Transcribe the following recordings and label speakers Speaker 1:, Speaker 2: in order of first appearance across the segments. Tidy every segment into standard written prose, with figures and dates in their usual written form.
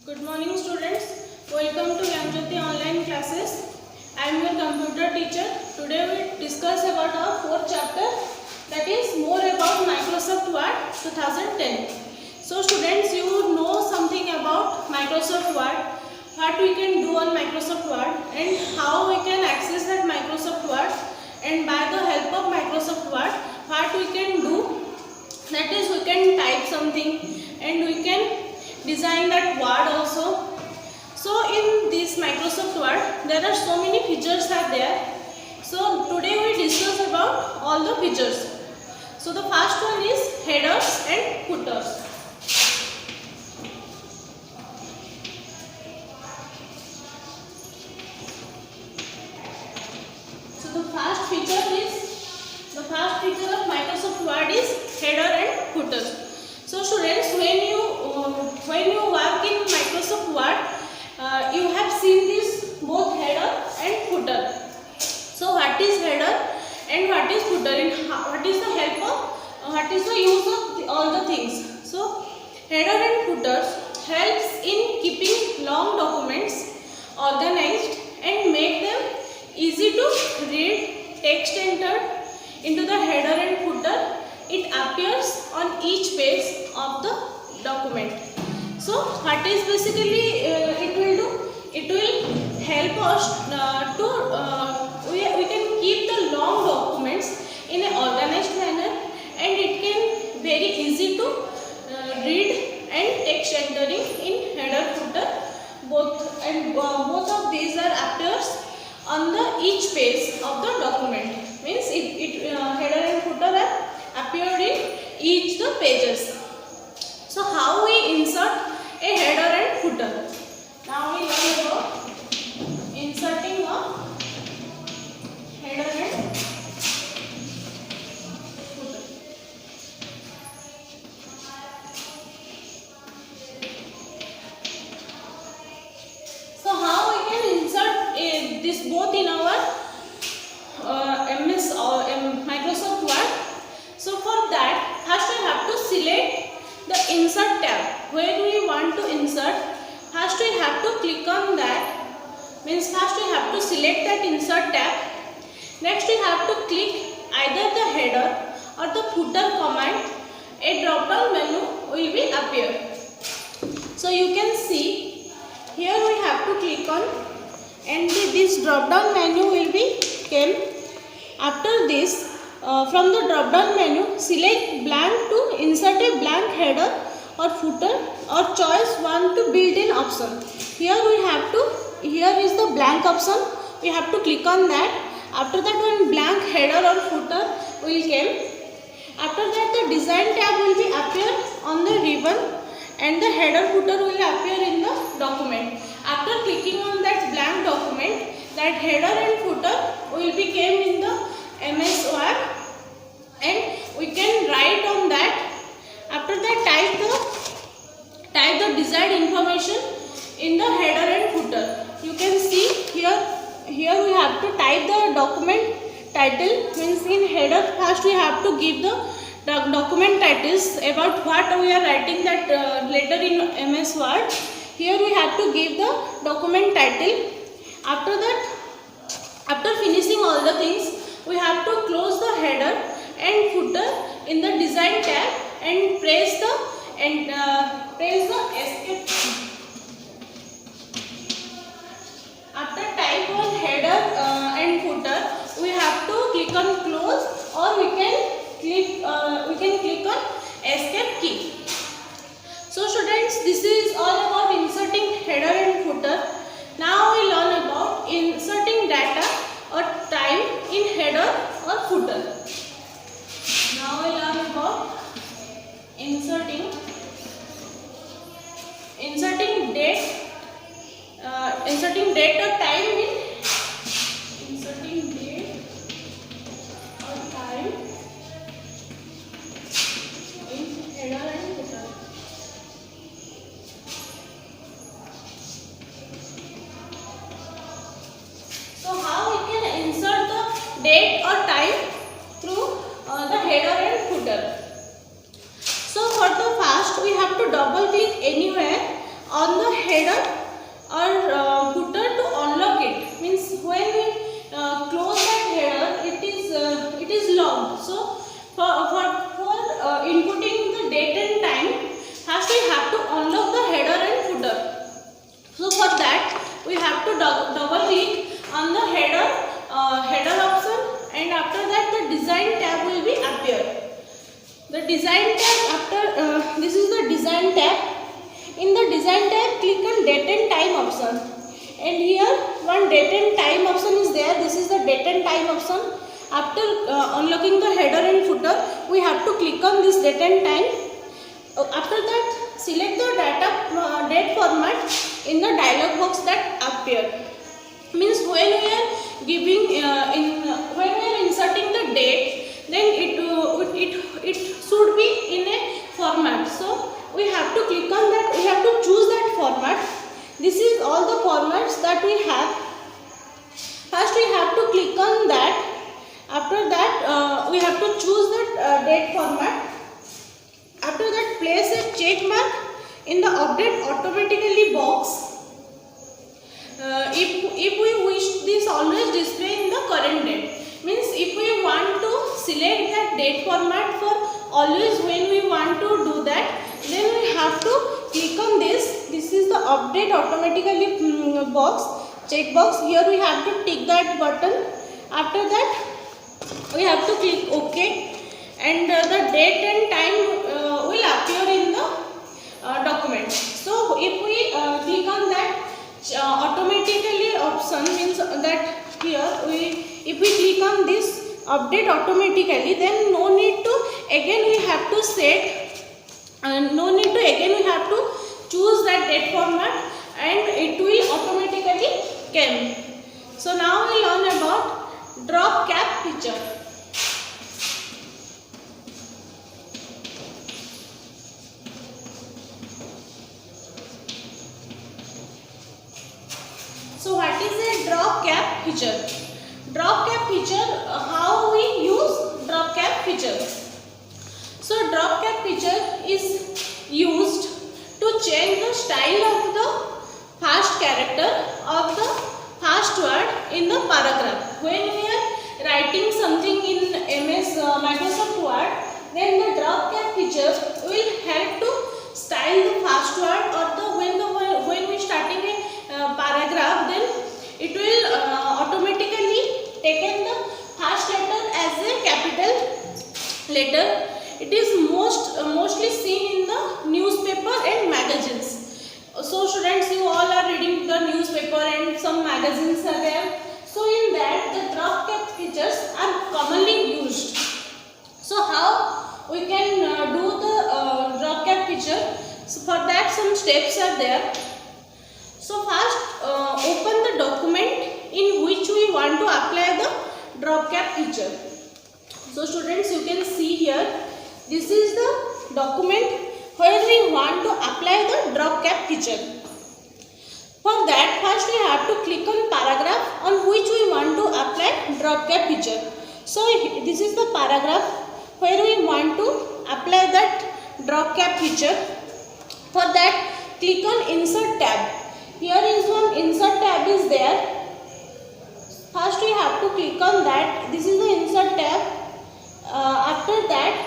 Speaker 1: Good morning students. Welcome to Gyamjyoti online classes. I am your computer teacher. Today we discuss about our fourth chapter, that is more about Microsoft Word 2010. So students, you know something about Microsoft Word, what we can do on Microsoft Word and how we can access that Microsoft Word, and by the help of Microsoft Word what we can do, that is we can type something and we can design that word also. So in this Microsoft Word there are so many features are there. So today we discuss about all the features. So the first one is headers and footers. So the first feature of Microsoft Word is header and footers. So students, when you work in Microsoft Word, you have seen this both header and footer. So what is header and what is footer, and what is the help of, what is the use of all the things. So header and footer helps in keeping long documents organized and make them easy to read. Text entered into the header and footer, it appears on each page of the document. So what is basically it will do? It will help us we can keep the long documents in an organized manner, and it can very easy to read and text entering in header footer both, and both of these are appears on the each page of the document. Means header and footer are appeared in each the pages. So how we insert a header and footer? Now we learn about inserting a header and footer. So how we can insert this both in our MS or Microsoft Word? So for that, first we have to select the insert tab. Where do we want to insert? First we have to click on that. Means first we have to select that insert tab. Next we have to click either the header or the footer command. A drop down menu will be appear. So you can see here we have to click on, and this drop down menu will be came. After this, from the drop down menu, select blank to insert a blank header or footer, or choice one to build in option. Here is the blank option. We have to click on that. After that, one blank header or footer will come. After that, the design tab will be appear on the ribbon, and the header footer will appear in the document. After clicking on that blank document, that header and footer will be came in the MS Word, and we can write on that. After that, type the desired information in the header and footer. You can see here we have to type the document title. Means in header first we have to give the document titles about what we are writing that later in MS Word. Here we have to give the document title. After that, after finishing all the things, we have to close the header and footer in the design tab and press the escape key. After type on header and footer, we have to click on close, or we can click on escape key. So students, this is all about inserting header and footer. Now we learn about inserting data or time in header or footer. Now we learn about inserting date or time in header and footer. So how we can insert the date or time through the header and footer? So for the first we have to double click anywhere on the header or footer to unlock it. Means when we close that header, it is locked. So for inputting the date and time, first we have to unlock the header and footer. So for that we have to double click on the header option, and after that the design tab will be appear. The design tab, after this is the design tab. In the design tab, click on date and time option, and here one date and time option is there. This is the date and time option. After unlocking the header and footer, we have to click on this date and time. After that, select the date format in the dialog box that appear. Means when we are giving when we are inserting the date, then it should be in a format. So we have to click on that. We have to choose that format. This is all the formats that we have. First we have to click on that. After that we have to choose that date format. After that, place a check mark in the update automatically box. If we wish this always display in the current date. Means if we want to select that date format for always when we want to do that, then we have to click on this. This is the update automatically box, check box. Here we have to tick that button. After that we have to click OK, and the date and time will appear in the document. So if we click on that automatically option, means that here if we click on this update automatically, then no need to again we have to set, we have to choose that date format, and it will automatically come. So now we learn about drop cap feature. So what is a drop cap feature? Drop cap feature, how we use drop cap feature? So drop cap feature is used to change the style of the first character of the first word in the paragraph. When we are writing something in MS Microsoft Word, then the drop cap feature will help to style the first word, or when we starting a paragraph, then it will automatically taken the first letter as a capital letter. It is mostly seen in the newspaper and magazines. So students, you all are reading the newspaper and some magazines are there. So in that the drop cap features are commonly used. So how we can do the drop cap feature? So for that some steps are there. So first open the document in which we want to apply the drop cap feature. So students, you can see here, this is the document where we want to apply the drop cap feature. For that, first we have to click on paragraph on which we want to apply drop cap feature. So this is the paragraph where we want to apply that drop cap feature. For that, click on insert tab. Here is one insert tab is there. First we have to click on that. This is the insert tab. After that,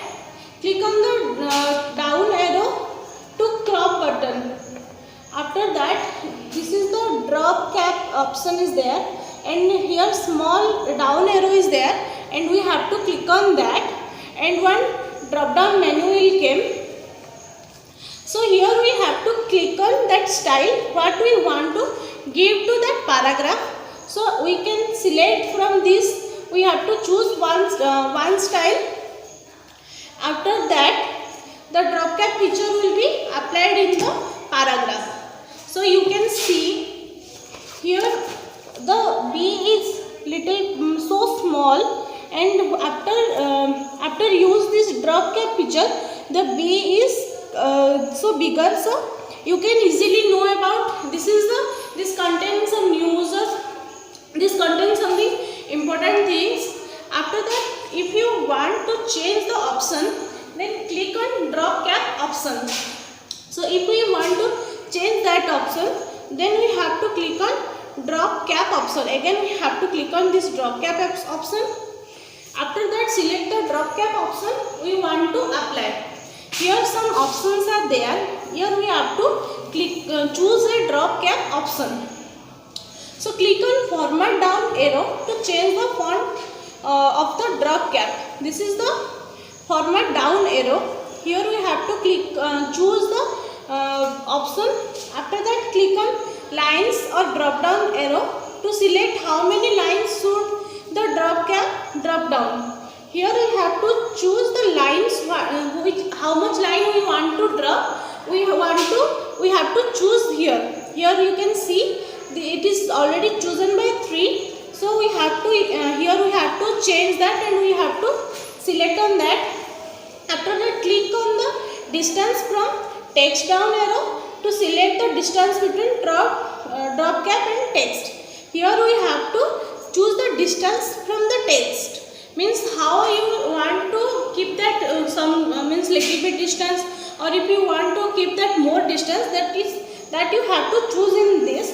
Speaker 1: click on the down arrow to crop button. After that, this is the drop cap option is there, and here small down arrow is there, and we have to click on that, and one drop down menu will come. So here we have to click on that style what we want to give to that paragraph. So we can select from this. We have to choose one style. After that, the drop cap feature will be applied in the paragraph. So you can see here the B is little so small, and after use this drop cap feature, the B is so bigger. So you can easily know about this contains some news, or this contains something important things. After that, if you want to change the option, then click on drop cap option. So if we want to change that option, then we have to click on drop cap option. Again we have to click on this drop cap option. After that select the drop cap option we want to apply. Here some options are there. Here we have to click choose a drop cap option. So click on format down arrow to change the font of the drop cap. This is the format down arrow. Here we have to click choose the option. After that click on lines or drop down arrow to select how many lines should the drop cap drop down. Here we have to choose the lines how much line we want to drop. We have to choose here. Here you can see it is already chosen by 3. So we have to here we have to change that and we have to select on that. After that click on the distance from text down arrow to select the distance between drop cap and text. Here we have to choose the distance from the text. Means how you want to keep that means little bit distance, or if you want to keep that more distance, that you have to choose in this.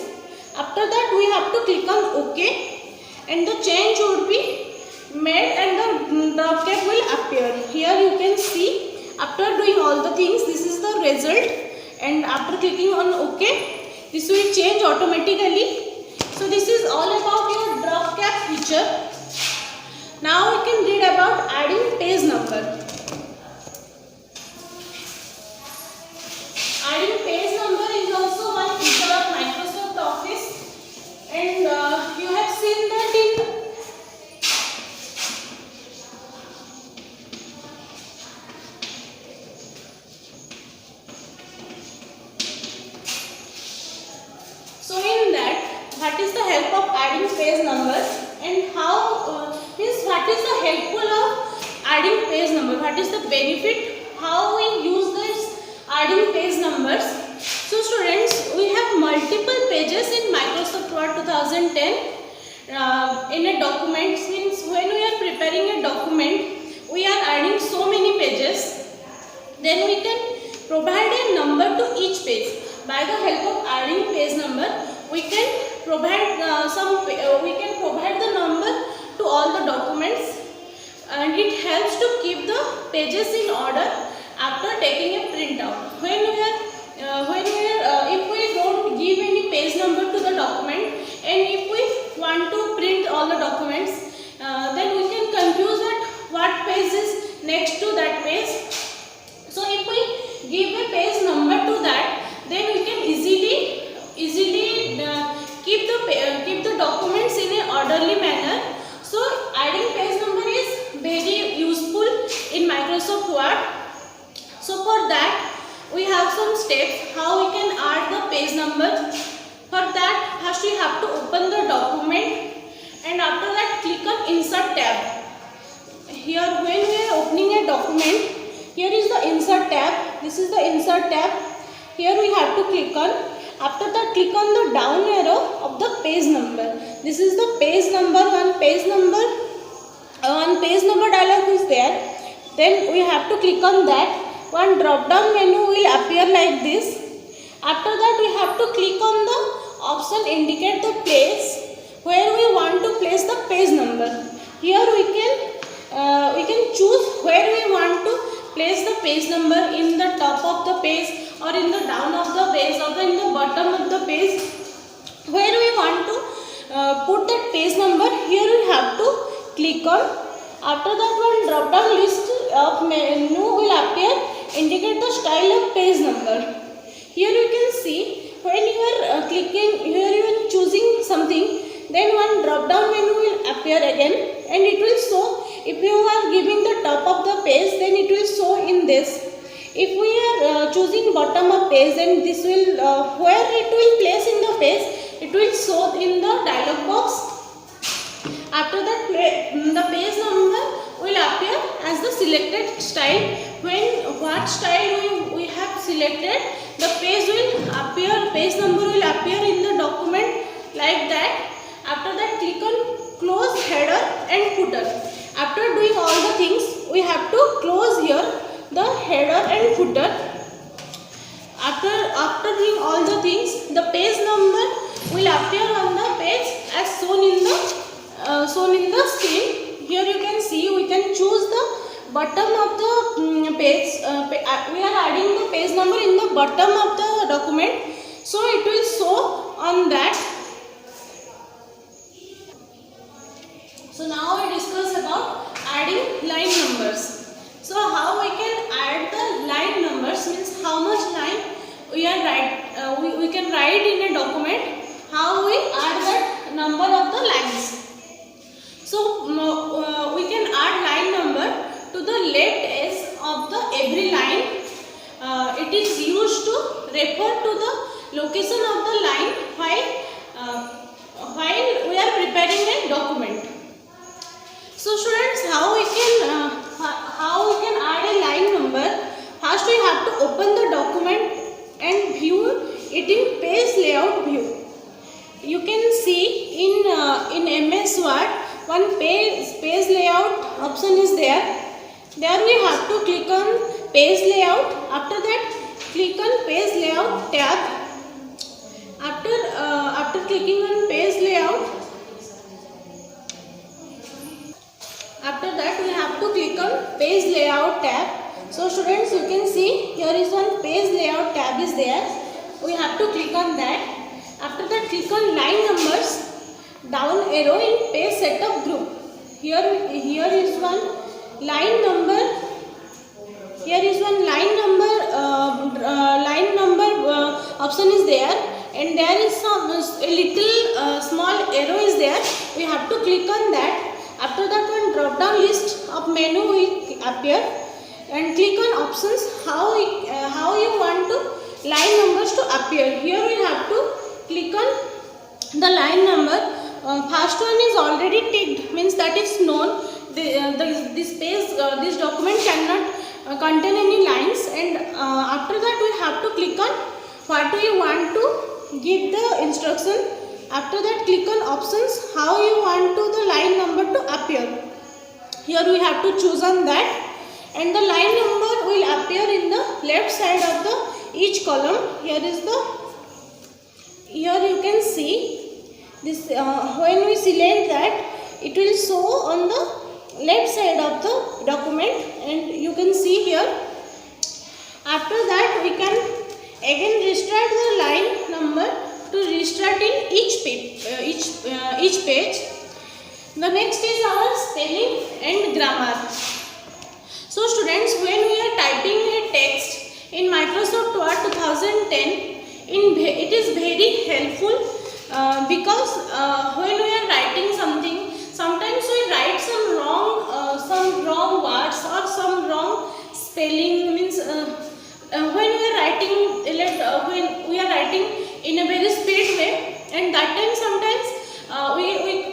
Speaker 1: After that we have to click on OK and the change would be made and the drop cap will appear. Here you can see after doing all the things this is the result, and after clicking on OK this will change automatically. So this is all about your drop cap feature. Now we can read about adding page number. Adding page number is also one feature of Microsoft Office, and you have seen that in that is the help of adding page numbers, and how means what is the helpful of adding page number, what is the benefit, how we use this adding page numbers. So students, we have multiple pages in Microsoft Word 2010 in a document. Means when we are preparing a document we are adding so many pages, then we can provide a number to each page. By the help of adding page number we can provide the number to all the documents, and it helps to keep the pages in order after taking a printout. If we don't give any page number to the document, and if we want to print all the documents, then we can confuse that what page is next to that page. So if we give a page number to that, then we can easily keep the documents in an orderly manner. So adding page number is very useful in Microsoft Word. So for that we have some steps how we can add the page number. For that first we have to open the document, and after that click on insert tab. Here when we are opening a document, here is the insert tab. This is the insert tab. Here we have to click on. After that click on the down arrow of the page number. This is the page number. One page number dialog is there. Then we have to click on that. One drop down menu will appear like this. After that we have to click on the option indicate the place where we want to place the page number. Here we can choose where we want to place the page number, in the top of the page or in the down of the page or in the bottom of the page. Where we want to put that page number, here we have to click on. After that one drop down list of menu will appear, indicate the style of page number. Here you can see when you are clicking, here you are choosing something, then one drop down menu will appear again, and it will show. If you are giving the top of the page, then it will show in this. If we are choosing bottom of page, then this will where it will place in the page, it will show in the dialog box. After that the page number will appear as the selected style. When what style we have selected, the page will appear, page number will appear in the document like that. After that click on close header and footer. After doing all the things, we have to close here the header and footer. After after doing all the things, the page number will appear on the page as shown in the screen. Here you can see we can choose the bottom of the page. We are adding the page number in the bottom of the document, so it will show on that. So now we discuss about adding line numbers. So how we can add the line numbers, means how much line we are we can write in a document, how we add that number of the lines. So we can add line number to the left edge of the every line. It is used to refer to the location of the line while we are preparing a document. So students, how we can add a line number? First we have to open the document and view it in page layout view. You can see in MS Word one page layout option is there. There we have to click on page layout. After that, click on page layout tab. After clicking on page layout, after that we have to click on page layout tab. So students, you can see here is one page layout tab is there. We have to click on that. After that, click on line numbers, down arrow in page setup group. Here is one line number. Here is one line number option is there, and there is some a little small arrow is there. We have to click on that. After that, one drop down list of menu will appear, and click on options how you want to line numbers to appear. Here we have to click on the line number. First one is already ticked, means that is known. This document cannot contain any lines, and after that we have to click on what we want to give the instruction. After that, click on options how you want to the line number to appear. Here we have to choose on that, and the line number will appear in the left side of the each column. Here you can see this. When we select that, it will show on the left side of the document, and you can see here. After that, we can again restart the line number to restart in each page. The next is our spelling and grammar. So students, when we are typing a text in Microsoft Word 2010, it is very helpful because when we are writing something, sometimes we write some wrong words or some wrong spelling. Means when we are writing in a very speed way, and that time sometimes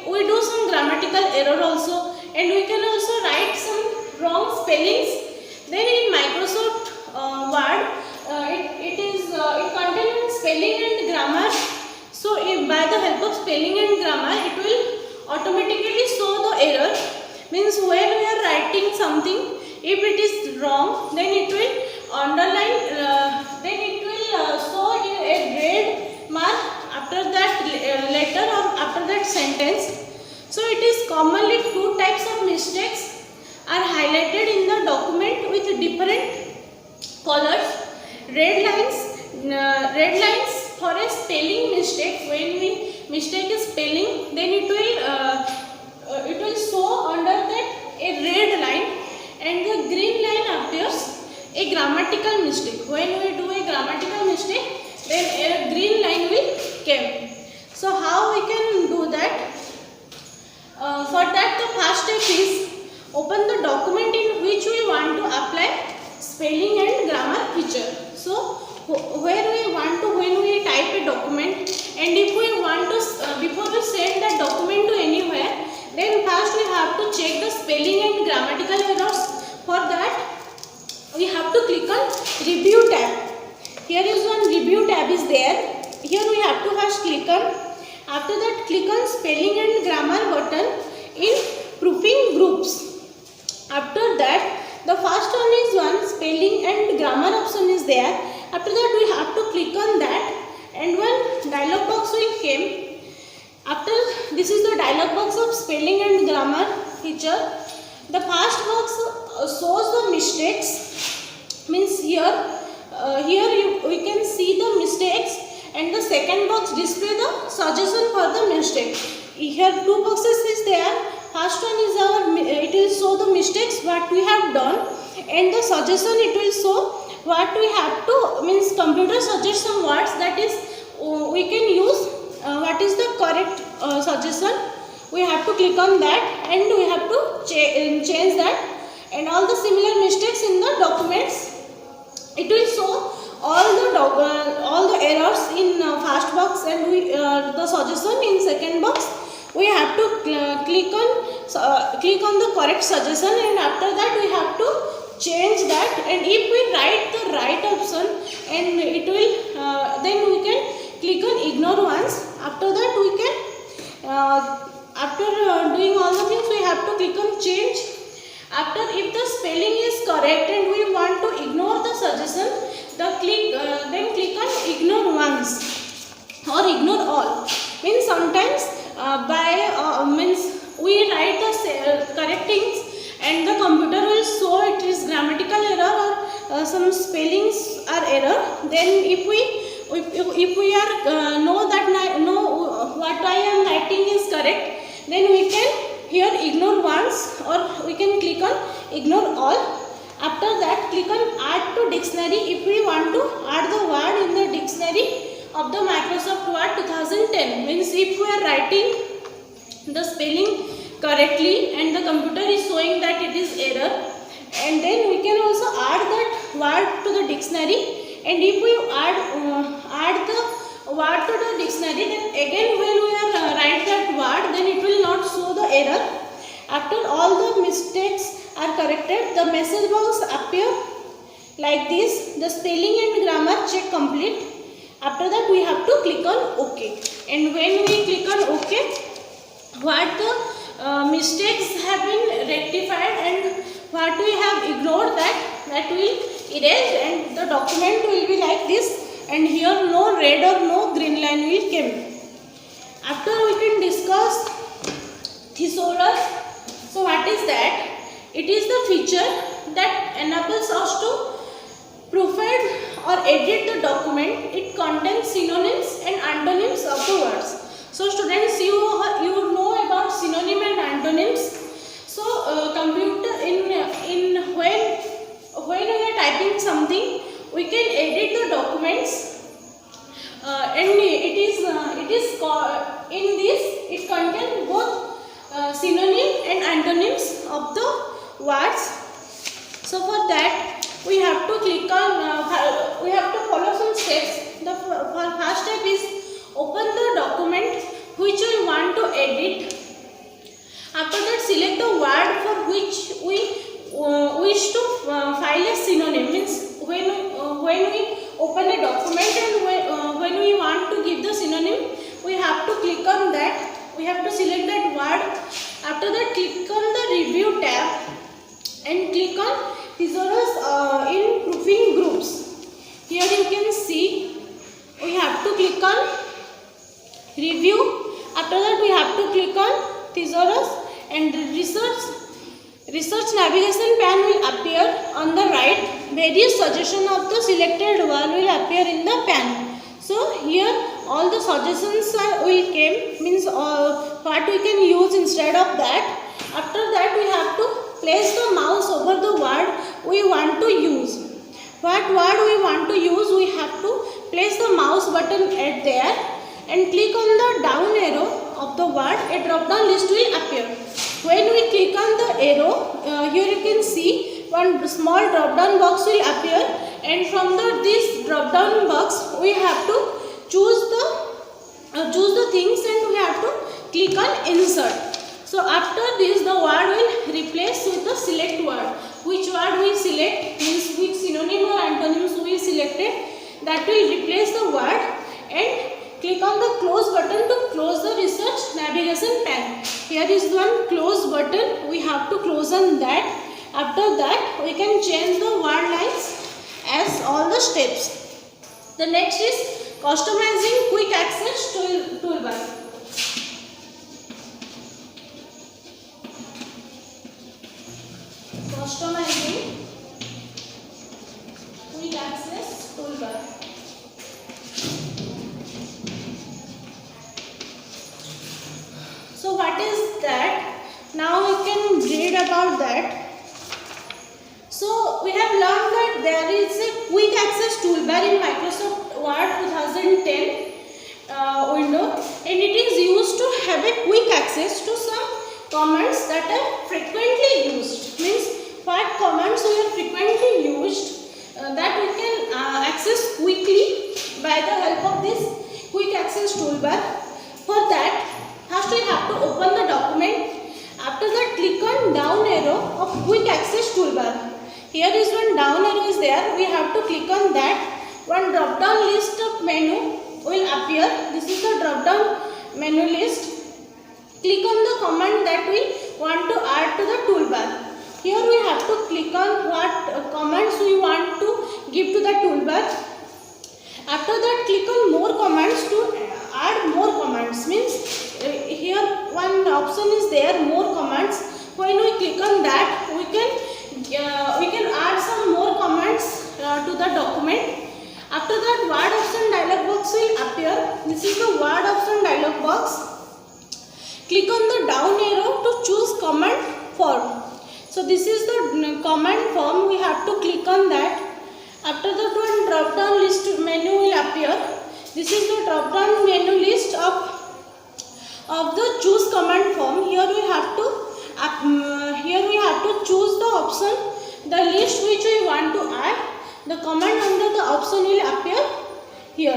Speaker 1: we do some grammatical error also, and we can also write some wrong spellings. Then in Microsoft Word, it contains spelling and grammar. So by the help of spelling and grammar, it will automatically show the error. Means when we are writing something, if it is wrong, then it will underline, then it will show a red mark after that letter or after that sentence. So it is commonly two types of mistakes are highlighted in the document with different colors. Red lines for a spelling mistake. When we mistake a spelling, then it will show under that a red line, and the green line appears a grammatical mistake. When we do a grammatical mistake, then a green line will come. So how we can do that? For that, the first step is open the document in which we want to apply spelling and grammar feature. So when we type a document, and if we want to before we send that document to anywhere, then first we have to check the spelling and grammatical errors. For that, we have to click on review tab. Here is one review tab is there. Here we have to first click on. After that, click on spelling and grammar button in proofing groups. After that, the first one is one spelling and grammar option is there. After that we have to click on that, and one dialog box will come. After this is the dialog box of spelling and grammar feature. The first box shows the mistakes, means we can see the mistakes, and the second box display the suggestion for the mistake. Here two boxes is there. First one is it will show the mistakes what we have done, and the suggestion it will show what we have to, means computer suggests some words that is we can use what is the correct suggestion. We have to click on that and we have to change that, and all the similar mistakes in the documents. It will show all the errors in first box, and the suggestion in second box. We have to click on the correct suggestion, and after that we have to change that. And if we write the right option, and it will then we can click on ignore once. After that we can after doing all the things we have to click on change. After, if the spelling is correct and we want to ignore the suggestion, then click on ignore once or ignore all. Means sometimes means we write the correct things and the computer will show it is grammatical error or some spellings are error. Then if we are know what I am writing is correct, then we can here ignore once, or we can click on ignore all. After that click on add to dictionary if we want to add the word in the dictionary of the Microsoft Word 2010. Means if we are writing the spelling correctly and the computer is showing that it is error, and then we can also add that word to the dictionary. And if we add the word to the dictionary, then again when we are write that word, then it will not show the error. After all the mistakes are corrected, the message box appear like this. The spelling and grammar check complete. After that we have to click on OK, and when we click on OK, what the mistakes have been rectified and what we have ignored, that will erase, and the document will be like this. And here no red or no green line will come. After we can discuss thesaurus. So what is that? It is the feature that enables us to proofread or edit the document. It contains synonyms and antonyms of the words. So students, you know about synonym and antonyms. So computer when we are typing something, we can edit the documents, and it contains both synonym and antonyms of the words. So for that we have to click on we have to follow some steps. The first step is open the document which we want to edit. After that select the word for which we wish to file a synonym. Means when we open a document and when we want to give the synonym, we have to click on that. We have to select that word. After that click on the review tab and click on thesaurus in proofing groups. Here you can see we have to click on review. After that we have to click on thesaurus, and research navigation pane will appear on the right. Various suggestions of the selected word will appear in the pane. So here all the suggestions will come, means what we can use instead of that. After that we have to place the mouse over the word we want to use. What word we want to use, we have to place the mouse button at there and click on the down arrow of the word. A drop down list will appear. When we click on the arrow, here you can see one small drop down box will appear, and from this drop down box we have to choose the things, and we have to click on insert. So after this the word will replace with the select word. Which word we select, means which synonym or antonyms we selected, that will replace the word, and click on the close button to close the research navigation pane. Here is one close button, we have to close on that. After that we can change the word lines as all the steps. The next is customizing quick access toolbar. Customizing quick access toolbar. So what is that? Now we can read about that. So we have learned that there is a quick access toolbar in Microsoft Word 2010 window, and it is used to have a quick access to some commands that are frequently used. Means what commands we are frequently used that we can access quickly by the help of this quick access toolbar. For that, first we have to open the document. After that, click on down arrow of quick access toolbar. Here is one down arrow is there. We have to click on that. One drop down list of menu will appear. This is the drop down menu list. Click on the command that we want to add to the toolbar. Here we have to click on what commands we want to give to the toolbar. After that, click on more commands to add more commands. Means here one option is there, more commands. When we click on that, we can add some more commands to the document. After that, word option dialog box will appear. This is the word option dialog box. Click on the down arrow to choose command form. So this is the command form. We have to click on that. After that, one drop down list menu will appear. This is the drop down menu list of the choose command form. Here we have to choose the option, the list which we want to add. The command under the option will appear here.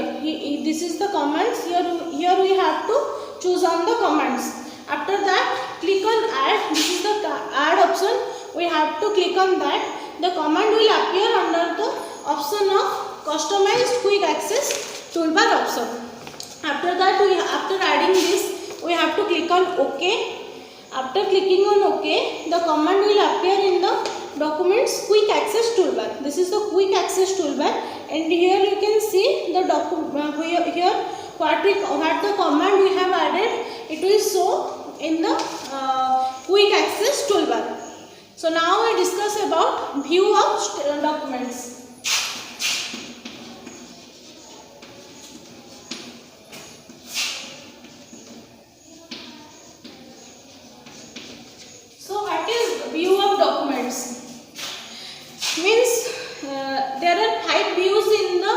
Speaker 1: This is the commands. Here we have to choose on the commands. After that, click on add. This is the add option. We have to click on that. The command will appear under the option of customized quick access toolbar option. After that, after adding this, we have to click on OK. After clicking on OK, the command will appear in the documents quick access toolbar. This is the quick access toolbar, and here you can see the document. Here what the command we have added, it will show in the quick access toolbar. So now we discuss about view of documents. So what is view of documents? Means there are 5 views in the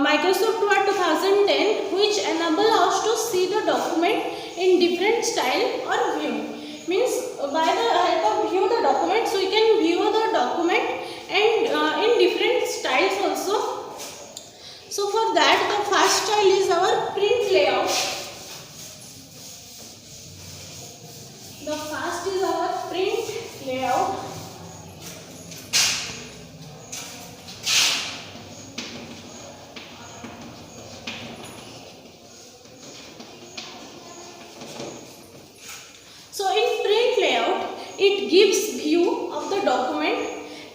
Speaker 1: Microsoft Word 2010 which enable us to see the document in different style or view. Means by the help of view the documents, we can view the document and in different styles also. So for that, the first style is our print layout. The first is our print layout. So in print layout, it gives view of the document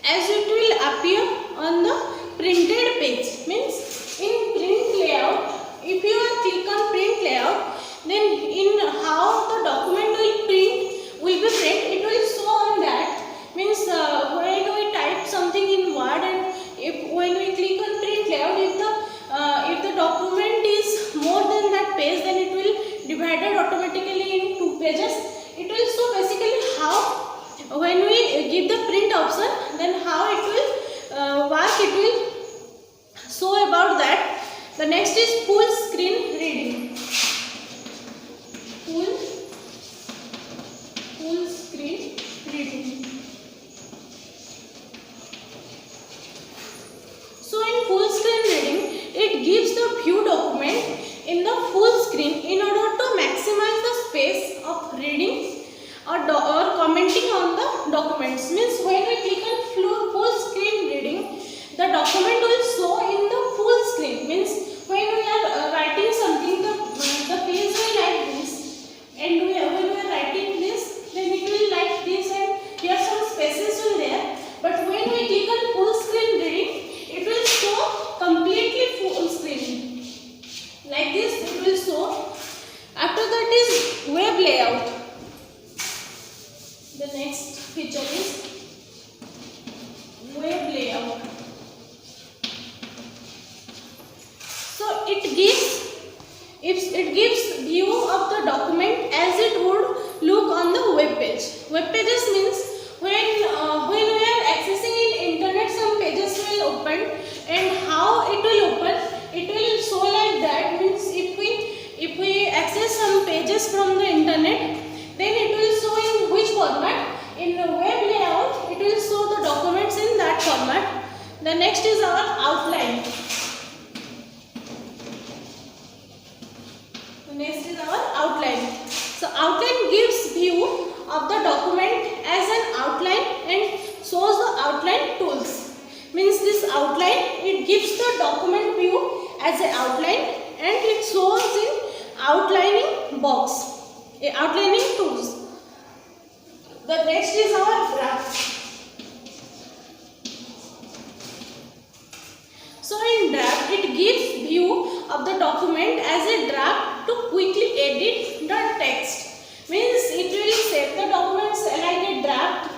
Speaker 1: as it will appear on the printed page. Means in print layout, if you click on print layout, then in how the document will be print, it will show on that. Means when we type something in Word, and when we click on print layout, if the document is more than that page, then it will divided automatically in 2 pages. It will show basically how, when we give the print option, then how it will work. It will show about that. The next is full screen reading. Full screen reading. So in full screen reading, it gives the view document in the full screen in order to maximize the space of reading or commenting on the documents. Means when we click on full screen reading, the document will show in the full screen. Means when we are writing something, the page will like this, and when we are writing this, then it will like this, and here some spaces will there. But when we click on full screen reading, it will show completely full it gives view of the document as it would look on the web page. Web pages means when we are accessing in internet, some pages will open, and how it will open, it will show like that. Means if we access some pages from the internet, then it will show in which format. In the web layout, it will show the documents in that format. The next is our outline. Next is our outline. So outline gives view of the document as an outline and shows the outline tools. Means this outline, it gives the document view as an outline and it shows in outlining box, outlining tools. The next is our draft. So in draft, it gives view of the document as a draft to quickly edit the text. Means it will save the documents like a draft,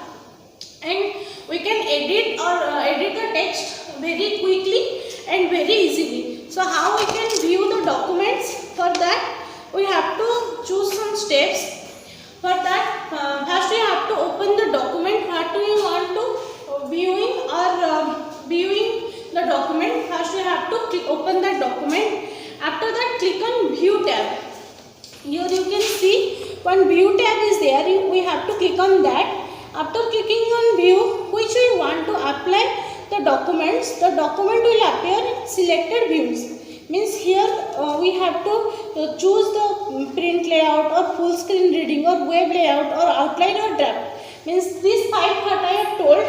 Speaker 1: and we can edit the text very quickly and very easily. So how we can view the documents? For that, we have to choose some steps. For that, first we have to open the document. What do you want to viewing the document? First we have to open the document. After that, click on View tab. Here you can see one View tab is there. We have to click on that. After clicking on View, which we want to apply the documents, the document will appear in selected views. Means here we have to choose the print layout or full screen reading or web layout or outline or draft. Means these 5 what I have told,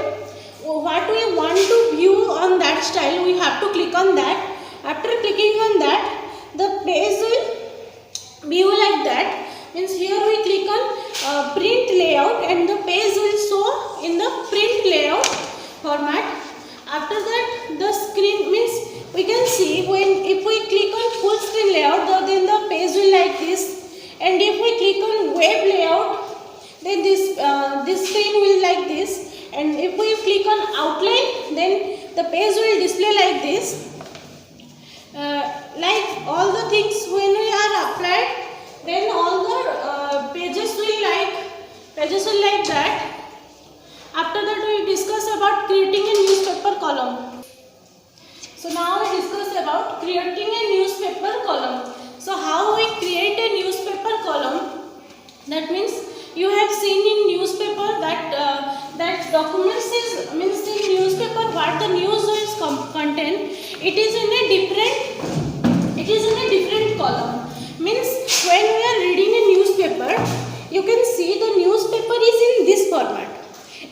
Speaker 1: what we want to view on that style, we have to click on that. After clicking on that, the page will view like that. Means here we click on print layout and the page will show in the print layout format. After that, the screen, means we can see if we click on full screen layout, then the page will like this, and if we click on web layout, then this screen will like this, and if we click on outline, then the page will display like this. Like all the things when we are applied, then all the pages will like that. After that, we discuss about creating a newspaper column. So now we discuss about creating a newspaper column. So how we create a newspaper column? That means you have seen in newspaper that documents is, means in newspaper what the news is contain. It is in a different column. Means when we are reading a newspaper, you can see the newspaper is in this format.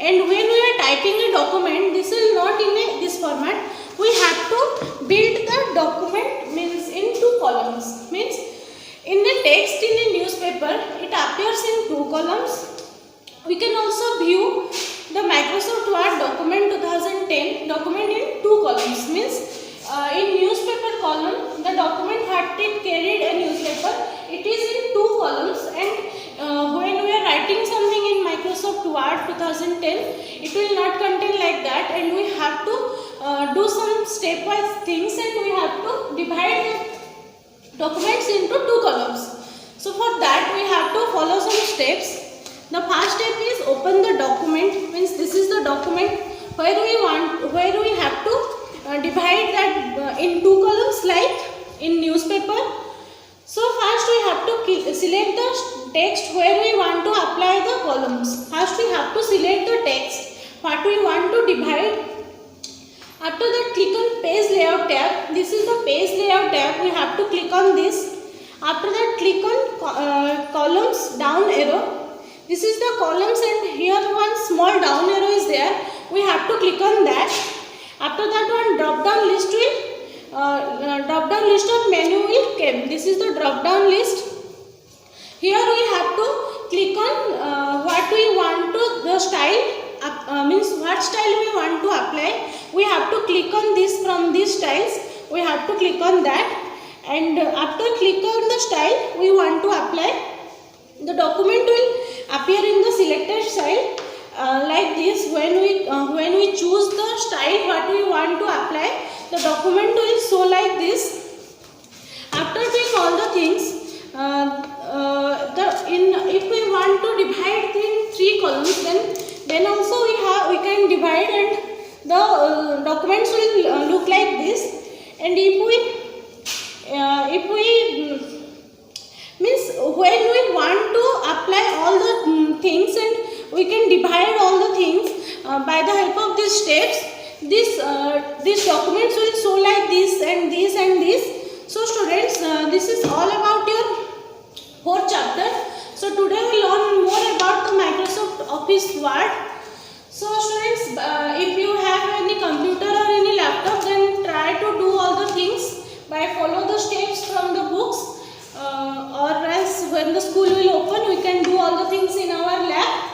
Speaker 1: And when we are typing a document, this is not in this format. We have to build the document, means in 2 columns. Means in the text in a newspaper, it appears in 2 columns. We can also view the Microsoft Word document 2010 document in 2 columns. Means in newspaper column, the document what it carried a newspaper, it is in 2 columns, and when we are writing something in Microsoft Word 2010, it will not contain like that, and we have to do some stepwise things, and we have to divide the documents into 2 columns. So for that, we have to follow some steps. The first step is open the document. Means this is the document where we have to divide that in 2 columns like in newspaper. So first we have to select the text where we want to apply the columns. First we have to select the text what we want to divide. After that, click on page layout tab. This is the page layout tab. We have to click on this. After that, click on columns down arrow. This is the columns, and here one small down arrow is there. We have to click on that. After that, one drop down list of menu will come. This is the drop down list. Here we have to click on what we want to the style. Means what style we want to apply. We have to click on this from these styles. We have to click on that, and after click on the style we want to apply. The document will appear in the selected style like this. When we choose the style what we want to apply, the document will show like this. documents will look like this. And if we means when we want to apply all the things, and we can divide all the things by the help of these steps, these documents will show like this and this and this. So students, this is all about your fourth chapter. So today we learn more about the Microsoft Office Word. So students, if you have any computer or any laptop, then try to do all the things by follow the steps from the books, or else when the school will open, we can do all the things in our lab.